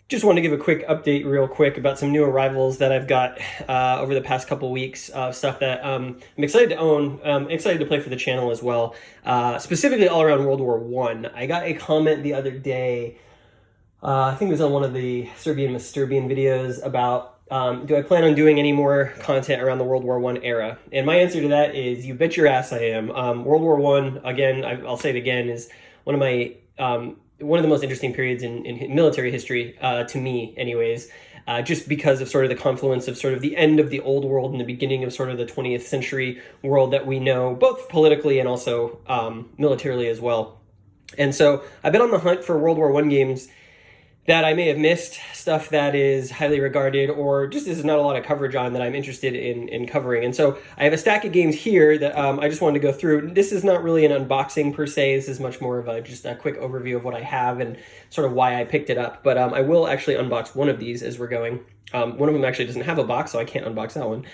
Just want to give a quick update real quick about some new arrivals that I've got over the past couple weeks, stuff that I'm excited to own, excited to play for the channel as well, specifically all around World War I. I got a comment the other day, I think it was on one of the Serbian Masturbian videos about do I plan on doing any more content around the World War I era? And my answer to that is you bet your ass I am. World War I, again, I'll say it again, is one of my one of the most interesting periods in military history, to me anyways, just because of sort of the confluence of sort of the end of the old world and the beginning of sort of the 20th century world that we know, both politically and also militarily as well. And so I've been on the hunt for World War I games that I may have missed, stuff that is highly regarded or just is not a lot of coverage on that I'm interested in covering. And so I have a stack of games here that I just wanted to go through. This is not really an unboxing per se. This is much more of just a quick overview of what I have and sort of why I picked it up. But I will actually unbox one of these as we're going. One of them actually doesn't have a box, so I can't unbox that one.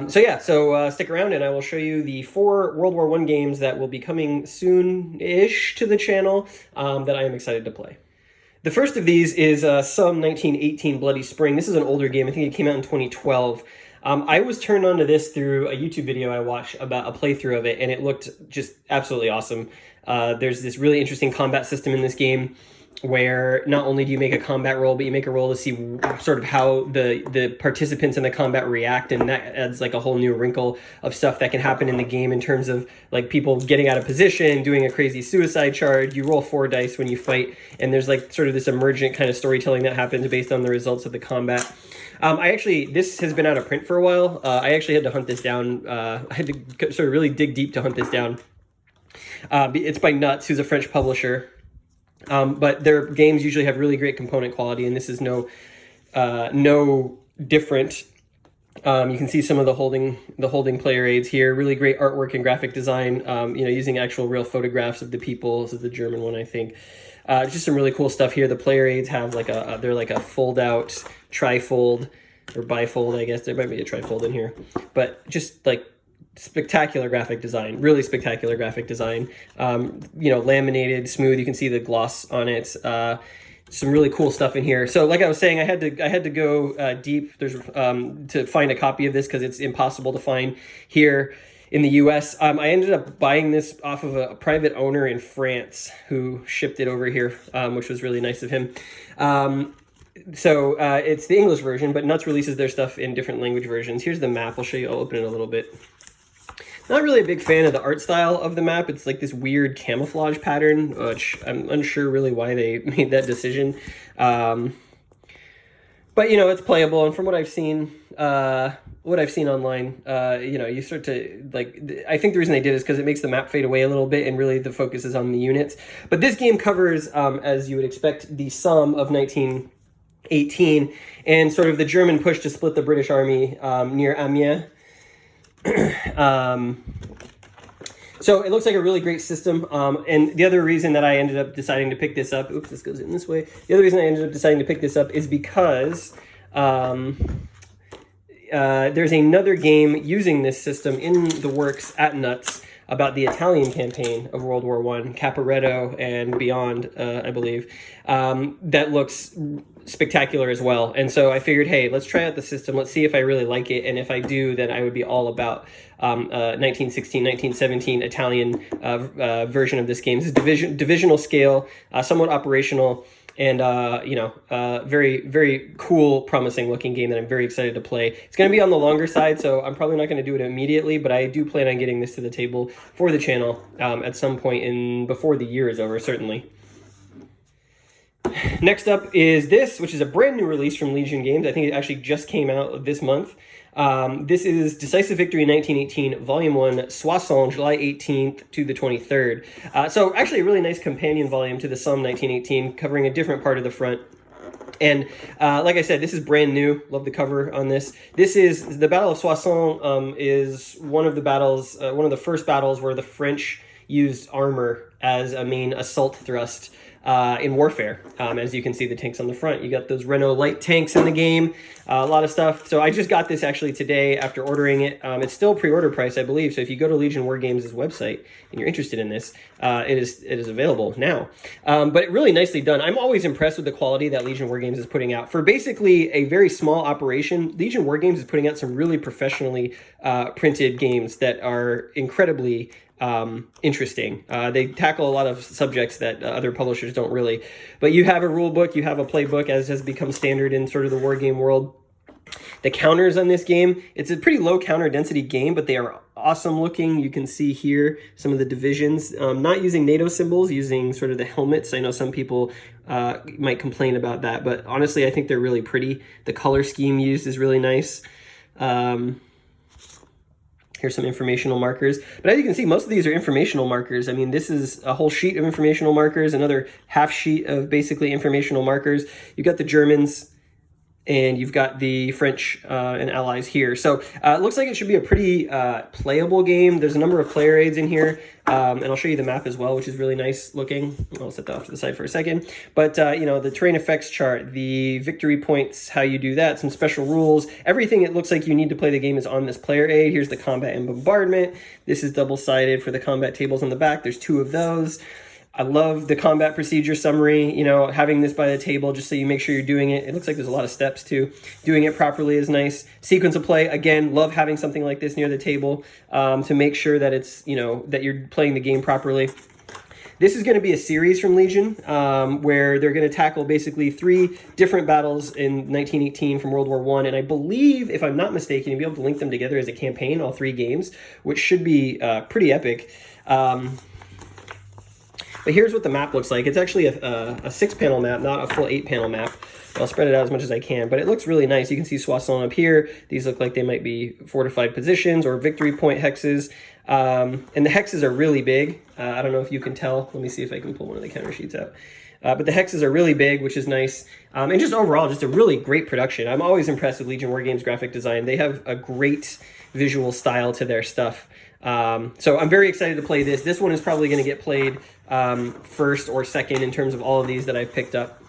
So stick around and I will show you the 4 World War I games that will be coming soon-ish to the channel that I am excited to play. The first of these is some 1918 Bloody Spring. This is an older game. I think it came out in 2012. I was turned on to this through a YouTube video I watched about a playthrough of it, and it looked just absolutely awesome. There's this really interesting combat system in this game where not only do you make a combat roll, but you make a roll to see sort of how the participants in the combat react, and that adds like a whole new wrinkle of stuff that can happen in the game in terms of like people getting out of position, doing a crazy suicide charge. You roll 4 dice when you fight, and there's like sort of this emergent kind of storytelling that happens based on the results of the combat. This has been out of print for a while. I actually had to hunt this down. I had to sort of really dig deep to hunt this down. It's by Nuts, who's a French publisher. But their games usually have really great component quality, and this is no different. You can see some of the holding player aids here. Really great artwork and graphic design. Using actual real photographs of the people. This is the German one, I think. Just some really cool stuff here. The player aids have they're like a fold out trifold or bifold, I guess. There might be a trifold in here, but just like spectacular graphic design, really spectacular graphic design. Laminated, smooth. You can see the gloss on it. Some really cool stuff in here. So like I was saying, I had to go deep. There's to find a copy of this because it's impossible to find here in the US. I ended up buying this off of a private owner in France who shipped it over here, which was really nice of him. It's the English version, but Nuts releases their stuff in different language versions. Here's the map. I'll show you. I'll open it a little bit. Not really a big fan of the art style of the map. It's like this weird camouflage pattern, which I'm unsure really why they made that decision. But it's playable, and from what I've seen online, you start to I think the reason they did is because it makes the map fade away a little bit, and really the focus is on the units. But this game covers, as you would expect, the Somme of 1918 and sort of the German push to split the British army near Amiens. So it looks like a really great system. And the other reason that I ended up deciding to pick this up, oops, this goes in this way. The other reason I ended up deciding to pick this up is because there's another game using this system in the works at Nuts about the Italian campaign of World War I, Caporetto and beyond, I believe, that looks spectacular as well. And so I figured, hey, let's try out the system. Let's see if I really like it. And if I do, then I would be all about 1916, 1917 Italian version of this game. This is divisional scale, somewhat operational, and very, very cool, promising looking game that I'm very excited to play. It's going to be on the longer side, so I'm probably not going to do it immediately, but I do plan on getting this to the table for the channel at some point before the year is over, certainly. Next up is this, which is a brand new release from Legion Games. I think it actually just came out this month. This is Decisive Victory 1918, Volume 1, Soissons, July 18th to the 23rd. So actually a really nice companion volume to the Somme 1918, covering a different part of the front. And like I said, this is brand new. Love the cover on this. This is the Battle of Soissons. Is one of the battles, one of the first battles where the French used armor as a main assault thrust in warfare. As you can see, the tanks on the front, you got those Renault light tanks in the game, a lot of stuff. So I just got this actually today after ordering it. It's still pre-order price, I believe. So if you go to Legion War Games' website and you're interested in this, it is available now. But really nicely done. I'm always impressed with the quality that Legion War Games is putting out. For basically a very small operation, Legion War Games is putting out some really professionally printed games that are incredibly interesting. They tackle a lot of subjects that other publishers don't really. But you have a rule book, you have a playbook, as has become standard in sort of the war game world. The counters on this game, it's a pretty low counter density game, but they are awesome looking. You can see here some of the divisions, not using NATO symbols, using sort of the helmets. I know some people might complain about that, but honestly, I think they're really pretty. The color scheme used is really nice. Here's some informational markers. But as you can see, most of these are informational markers. I mean, this is a whole sheet of informational markers, another half sheet of basically informational markers. You've got the Germans, and you've got the French and allies here. So it looks like it should be a pretty playable game. There's a number of player aids in here, and I'll show you the map as well, which is really nice looking. I'll set that off to the side for a second. But, you know, the terrain effects chart, the victory points, how you do that, some special rules. Everything it looks like you need to play the game is on this player aid. Here's the combat and bombardment. This is double-sided for the combat tables on the back. There's 2 of those. I love the combat procedure summary, you know, having this by the table just so you make sure you're doing it. It looks like there's a lot of steps too. Doing it properly is nice. Sequence of play, again, love having something like this near the table to make sure that it's, you know, that you're playing the game properly. This is going to be a series from Legion where they're going to tackle basically 3 different battles in 1918 from World War I. And I believe, if I'm not mistaken, you'll be able to link them together as a campaign, all 3 games, which should be pretty epic. But here's what the map looks like. It's actually a 6-panel map, not a full 8-panel map. I'll spread it out as much as I can, but it looks really nice. You can see Soissons up here. These look like they might be fortified positions or victory point hexes. And the hexes are really big. I don't know if you can tell. Let me see if I can pull one of the counter sheets out. But the hexes are really big, which is nice. And just overall, just a really great production. I'm always impressed with Legion War Games graphic design. They have a great visual style to their stuff. So I'm very excited to play this. This one is probably going to get played first or second in terms of all of these that I've picked up.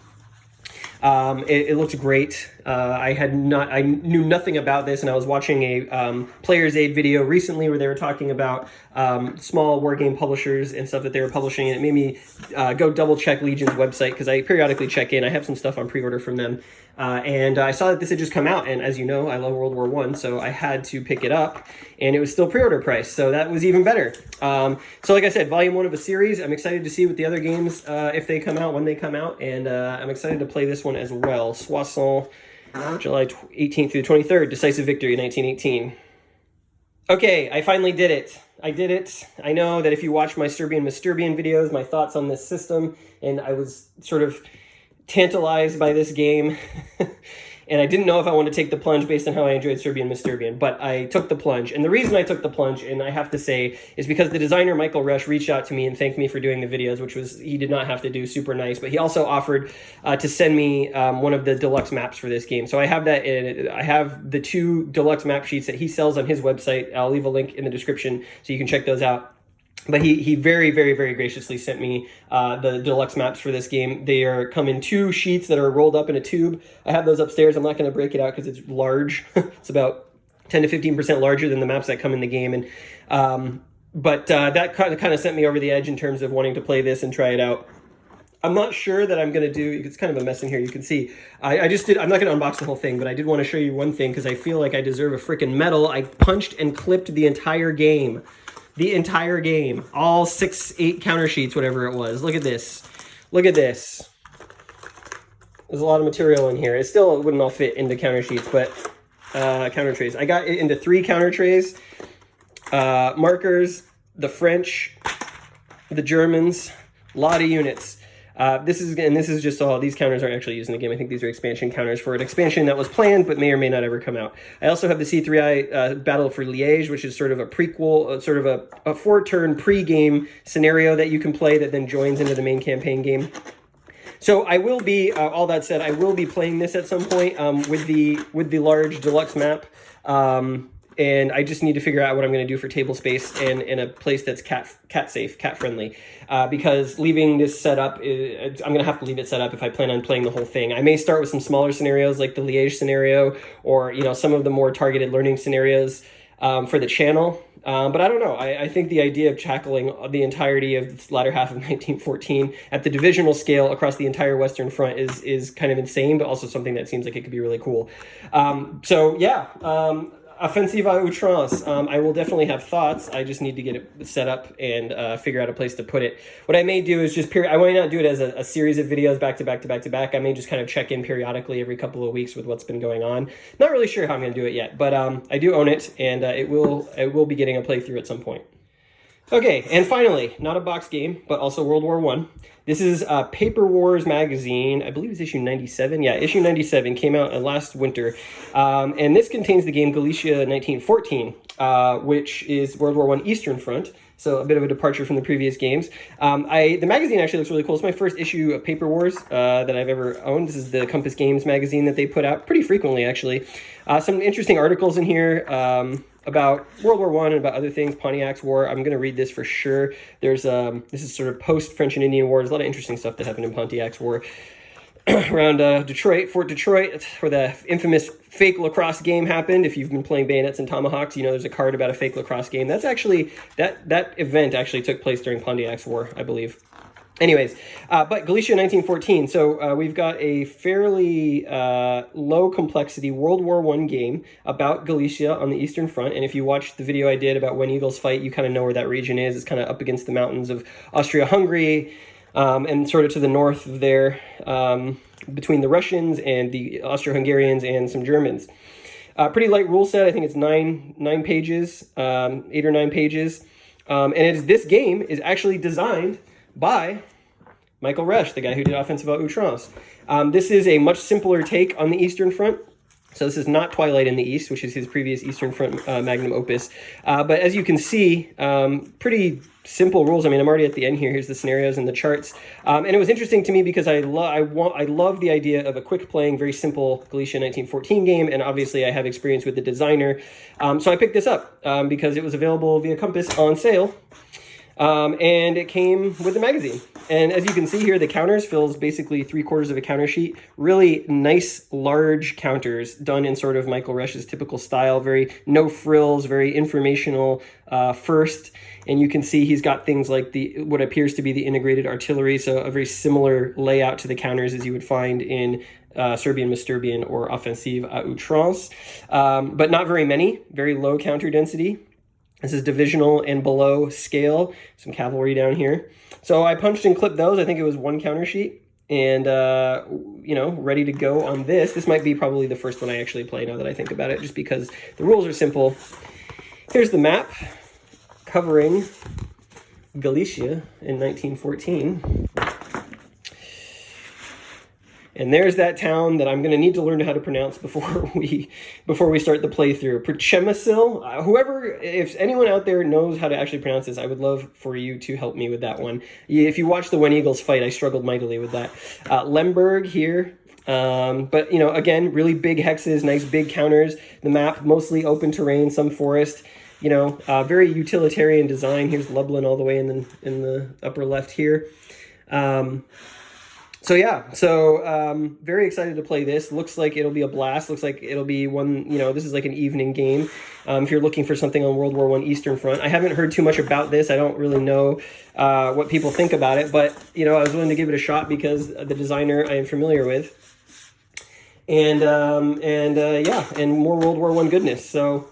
It looks great. I knew nothing about this, and I was watching a Player's Aid video recently where they were talking about small wargame publishers and stuff that they were publishing, and it made me go double check Legion's website because I periodically check in. I have some stuff on pre-order from them, and I saw that this had just come out, and as you know, I love World War I, so I had to pick it up, and it was still pre-order price, so that was even better. So like I said, volume 1 of a series. I'm excited to see what the other games, if they come out, when they come out, and I'm excited to play this one as well. Soissons, July 18th through the 23rd, Decisive Victory, 1918. Okay, I finally did it. I did it. I know that if you watch my Serbian Masturbian videos, my thoughts on this system, and I was sort of tantalized by this game. And I didn't know if I wanted to take the plunge based on how I enjoyed Serbian Masturbian, but I took the plunge. And the reason I took the plunge, and I have to say, is because the designer, Michael Rush, reached out to me and thanked me for doing the videos, which was, he did not have to do, super nice, but he also offered to send me one of the deluxe maps for this game. So I have that, I have the 2 deluxe map sheets that he sells on his website. I'll leave a link in the description so you can check those out. But he very, very, very graciously sent me the deluxe maps for this game. They come in 2 sheets that are rolled up in a tube. I have those upstairs. I'm not going to break it out because it's large. It's about 10 to 15% larger than the maps that come in the game. And but that kind of sent me over the edge in terms of wanting to play this and try it out. I'm not sure that I'm going to do, it's kind of a mess in here, you can see. I'm not going to unbox the whole thing, but I did want to show you one thing because I feel like I deserve a freaking medal. I punched and clipped the entire game. The entire game. All 6, 8 counter sheets, whatever it was. Look at this. Look at this. There's a lot of material in here. It still wouldn't all fit into counter sheets, but counter trays. I got it into 3 counter trays. Markers, the French, the Germans, a lot of units. This is just all, these counters aren't actually used in the game. I think these are expansion counters for an expansion that was planned but may or may not ever come out. I also have the C3I Battle for Liège, which is sort of a prequel, sort of a 4-turn pre-game scenario that you can play that then joins into the main campaign game. So I will be, all that said, I will be playing this at some point with the large deluxe map. and I just need to figure out what I'm going to do for table space and in a place that's cat safe, cat friendly. Because leaving this set up, I'm going to have to leave it set up if I plan on playing the whole thing. I may start with some smaller scenarios like the Liège scenario, or some of the more targeted learning scenarios for the channel. But I don't know. I think the idea of tackling the entirety of this latter half of 1914 at the divisional scale across the entire Western Front is kind of insane, but also something that seems like it could be really cool. So yeah, Offensive à outrance. I will definitely have thoughts. I just need to get it set up and figure out a place to put it. What I may do is just I might not do it as a series of videos back to back to back to back. I may just kind of check in periodically every couple of weeks with what's been going on. Not really sure how I'm going to do it yet, but I do own it, and it will be getting a playthrough at some point. Okay, and finally, not a box game, but also World War I. This is Paper Wars magazine. I believe it's issue 97. Yeah, issue 97 came out last winter. And this contains the game Galicia 1914, which is World War I Eastern Front. So a bit of a departure from the previous games. The magazine actually looks really cool. It's my first issue of Paper Wars that I've ever owned. This is the Compass Games magazine that they put out pretty frequently, actually. Some interesting articles in here about World War I and about other things, Pontiac's War. I'm going to read this for sure. There's this is sort of post-French and Indian War. There's a lot of interesting stuff that happened in Pontiac's War. Around Detroit, Fort Detroit, where the infamous fake lacrosse game happened. If you've been playing Bayonets and Tomahawks, there's a card about a fake lacrosse game. That's actually, that event actually took place during Pontiac's War, I believe. Anyways, but Galicia 1914. So we've got a fairly low complexity World War I game about Galicia on the Eastern Front. And if you watched the video I did about when Eagles fight, you kind of know where that region is. It's kind of up against the mountains of Austria-Hungary and sort of to the north there between the Russians and the Austro-Hungarians and some Germans. Pretty light rule set. I think it's nine pages, 8 or 9 pages. And this game is actually designed by Michael Resch, the guy who did Offensive à outrance. This is a much simpler take on the Eastern Front. So this is not Twilight in the East, which is his previous Eastern Front magnum opus. But as you can see, pretty simple rules. I mean, I'm already at the end here. Here's the scenarios and the charts. And it was interesting to me because I love the idea of a quick playing, very simple Galicia 1914 game. And obviously I have experience with the designer. So I picked this up because it was available via Compass on sale. And it came with the magazine. And as you can see here, the counters fills basically 3/4 of a counter sheet. Really nice, large counters done in sort of Michael Resch's typical style. Very no frills, very informational first. And you can see he's got things like what appears to be the integrated artillery. So a very similar layout to the counters as you would find in Serbian Masturbian or Offensive à outrance. But not very many, very low counter density. This is divisional and below scale. Some cavalry down here. So I punched and clipped those. I think it was 1 counter sheet. And, ready to go on this. This might be probably the first one I actually play now that I think about it, just because the rules are simple. Here's the map covering Galicia in 1914. And there's that town that I'm going to need to learn how to pronounce before we start the playthrough. Przemysl. If anyone out there knows how to actually pronounce this, I would love for you to help me with that one. If you watch the When Eagles Fight, I struggled mightily with that. Lemberg here. But, again, really big hexes, nice big counters. The map, mostly open terrain, some forest. Very utilitarian design. Here's Lublin all the way in the upper left here. Very excited to play this. Looks like it'll be a blast. Looks like it'll be one, this is like an evening game. If you're looking for something on World War I Eastern Front. I haven't heard too much about this. I don't really know what people think about it, but, I was willing to give it a shot because the designer I am familiar with. And more World War I goodness. So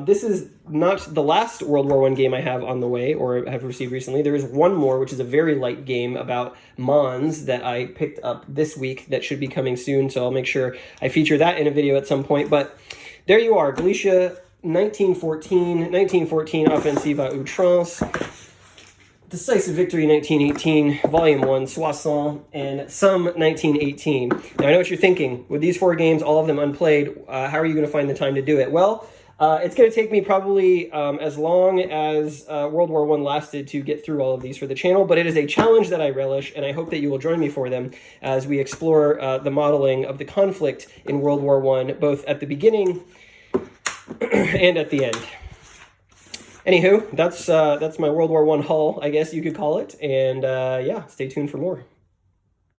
this is not the last World War I game I have on the way or have received recently. There is one more, which is a very light game about Mons that I picked up this week that should be coming soon. So I'll make sure I feature that in a video at some point. But there you are, Galicia 1914 Offensive à outrance. Decisive Victory 1918, Volume 1, Soissons, and some 1918. Now I know what you're thinking. With these 4 games, all of them unplayed, how are you going to find the time to do it? Well, it's going to take me probably as long as World War I lasted to get through all of these for the channel, but it is a challenge that I relish, and I hope that you will join me for them as we explore the modeling of the conflict in World War I, both at the beginning and at the end. Anywho, that's my World War I hull, I guess you could call it. And yeah, stay tuned for more.